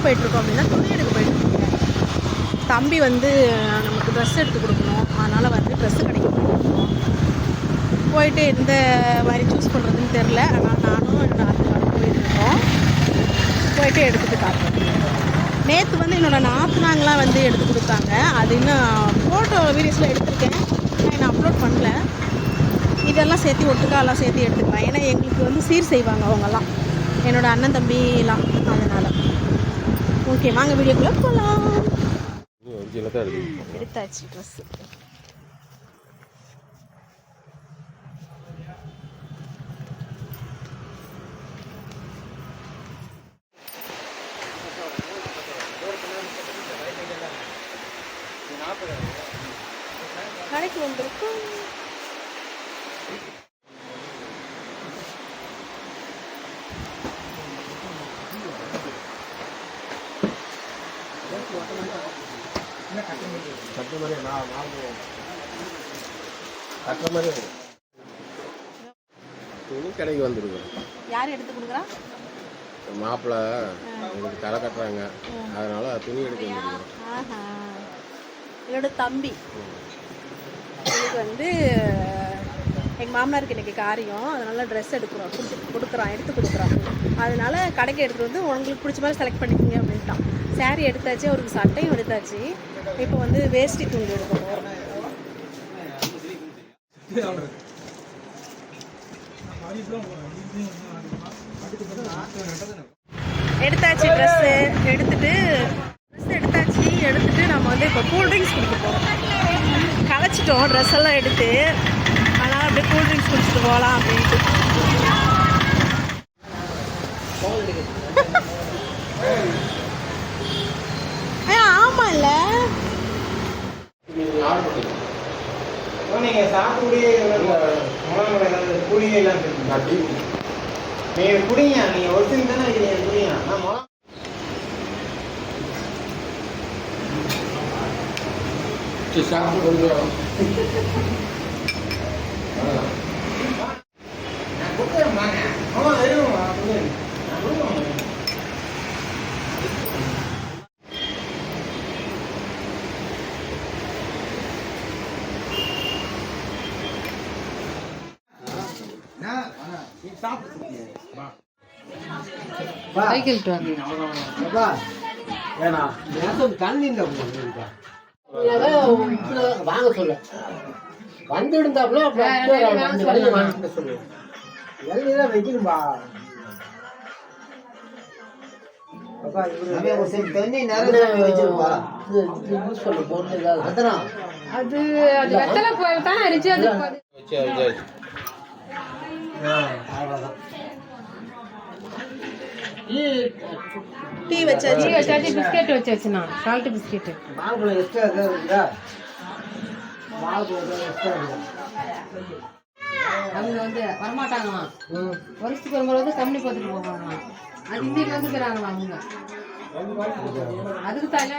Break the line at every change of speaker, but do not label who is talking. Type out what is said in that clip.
போயிட்டுருக்கோம் அப்படின்னா துணி எடுக்க போயிட்டுருக்கோங்க. தம்பி வந்து நமக்கு ட்ரெஸ் எடுத்து கொடுக்கணும், அதனால் வந்து ட்ரெஸ்ஸு கடைக்கு போயிட்டுருக்கோம். போயிட்டு எந்த மாதிரி சூஸ் பண்ணுறதுன்னு தெரில, அதனால் நானும் என்னோடய ஹஸ்பண்டும் போயிட்டுருக்கோம். போயிட்டு எடுத்துகிட்டு காட்டுறோம். நேற்று வந்து என்னோடய நாத்தனாங்களாம் வந்து எடுத்து கொடுத்தாங்க. அது இன்னும் ஃபோட்டோ வீடியோஸில் எடுத்திருக்கேன், நான் அப்லோட் பண்ணல. இதெல்லாம் சேர்த்து ஒட்டுக்காலாம் சேர்த்து எடுத்துக்கலாம். ஏன்னா எங்களுக்கு வந்து சீர் செய்வாங்க அவங்கெல்லாம், என்னோடய அண்ணன் தம்பிலாம். அதனால் ஓகே, வாங்க வீடியோக்குள்ளே போகலாம். எடுத்தாச்சு ட்ரெஸ்ஸு. கடைக்கு வந்திருக்கோம்.
துணி கடைக்கு வந்துருக்கோம்.
யார் எடுத்து கொடுக்குறா?
மாப்பிள்ளை எனக்கு தலை கட்டுறாங்க, அதனால துணி எடுக்க வந்துருக்கோம்.
என்னோட தம்பி எனக்கு வந்து எங்கள் மாமனாருக்கு இன்றைக்கி காரியம், அதனால் ட்ரெஸ் எடுத்து கொடுக்குறான். அதனால கடைக்கு எடுத்துகிட்டு வந்து உங்களுக்கு பிடிச்ச மாதிரி செலக்ட் பண்ணிக்கோங்க அப்படின்ட்டான். சாரீ எடுத்தாச்சு, அவருக்கு சட்டையும் எடுத்தாச்சு. இப்போ வந்து வேஷ்டி துணி எடுக்க போகிறோம். எடுத்தாச்சு ட்ரெஸ்ஸு எடுத்துட்டு நம்ம வந்து இப்போ கூல்ட்ரிங்க்ஸ் குடிக்க போகிறோம். களைச்சிட்டோம் ட்ரெஸ் எல்லாம் எடுத்து, அதனால் அப்படியே கூல்ட்ரிங்க்ஸ் குடிச்சிட்டு போகலாம் அப்படின்ட்டு. ஆமாம் இல்லை
நீங்கள் சாப்பிடக்கூடிய கூலியெல்லாம் நீங்கள் குடிங்க, நீங்கள் ஒருத்தங்க தானே வைக்கிறீங்க, குடிங்க. நான்
சாப்பிட்டு கொஞ்சம்
வாங்க சொல்ல வந்து இருந்தாப்புல சொல்லு எல்லாம் வைக்கணும்பா.
அது வெத்தலை தான் அரிச்சு அது
டீ வச்சாச்சு,
பிஸ்கெட் வச்சாச்சு. நான் சால்ட் பிஸ்கெட்
மாவுக்குள்ள எக்ஸ்ட்ரா இருக்குதா? மாவுக்குள்ள எக்ஸ்ட்ரா இருக்கு.
அவங்க வந்து வரமாட்டாங்களாம், வருஷத்துக்கு ஒரு முறை வந்து கம்பெனி பார்த்துட்டு போவாங்களாம். அது இன்னைக்கு வந்துக்கிறாங்களாம் அவங்க. அதுக்கு தலை